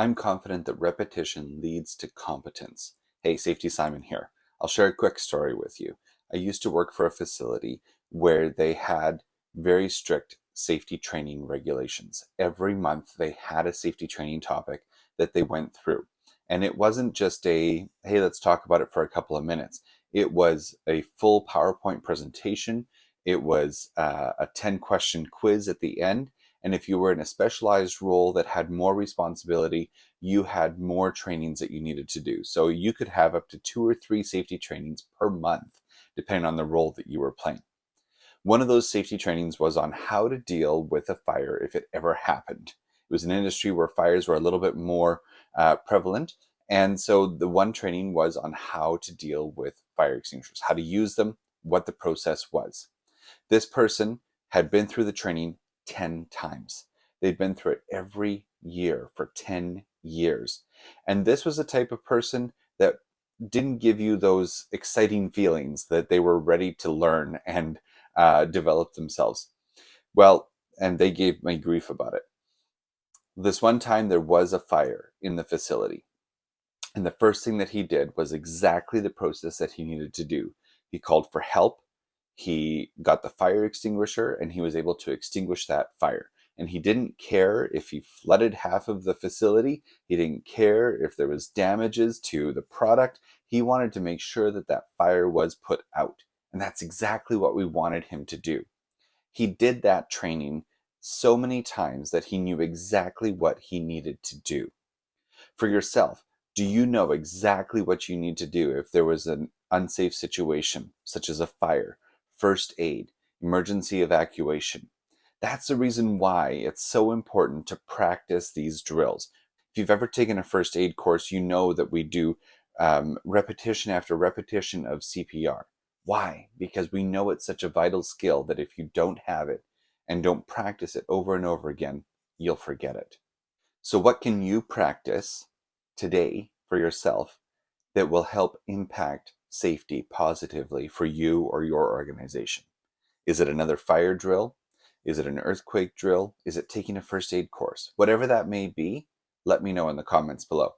I'm confident that repetition leads to competence. Hey, Safety Simon here. I'll share a quick story with you. I used to work for a facility where they had very strict safety training regulations. Every month they had a safety training topic that they went through. And it wasn't just hey, let's talk about it for a couple of minutes. It was a full PowerPoint presentation. It was a 10-question quiz at the end. And if you were in a specialized role that had more responsibility, you had more trainings that you needed to do. So you could have up to 2 or 3 safety trainings per month, depending on the role that you were playing. One of those safety trainings was on how to deal with a fire if it ever happened. It was an industry where fires were a little bit more prevalent. And so the one training was on how to deal with fire extinguishers, how to use them, what the process was. This person had been through the training 10 times. They'd been through it every year for 10 years. And this was the type of person that didn't give you those exciting feelings that they were ready to learn and develop themselves. Well, and they gave me grief about it. This one time there was a fire in the facility. And the first thing that he did was exactly the process that he needed to do. He called for help. He got the fire extinguisher and he was able to extinguish that fire. And he didn't care if he flooded half of the facility. He didn't care if there was damages to the product. He wanted to make sure that that fire was put out. And that's exactly what we wanted him to do. He did that training so many times that he knew exactly what he needed to do. For yourself, do you know exactly what you need to do if there was an unsafe situation, such as a fire, first aid, emergency evacuation? That's the reason why it's so important to practice these drills. If you've ever taken a first aid course, you know that we do repetition after repetition of CPR. Why? Because we know it's such a vital skill that if you don't have it and don't practice it over and over again, you'll forget it. So, what can you practice today for yourself that will help impact safety positively for you or your organization? Is it another fire drill? Is it an earthquake drill? Is it taking a first aid course? Whatever that may be, let me know in the comments below.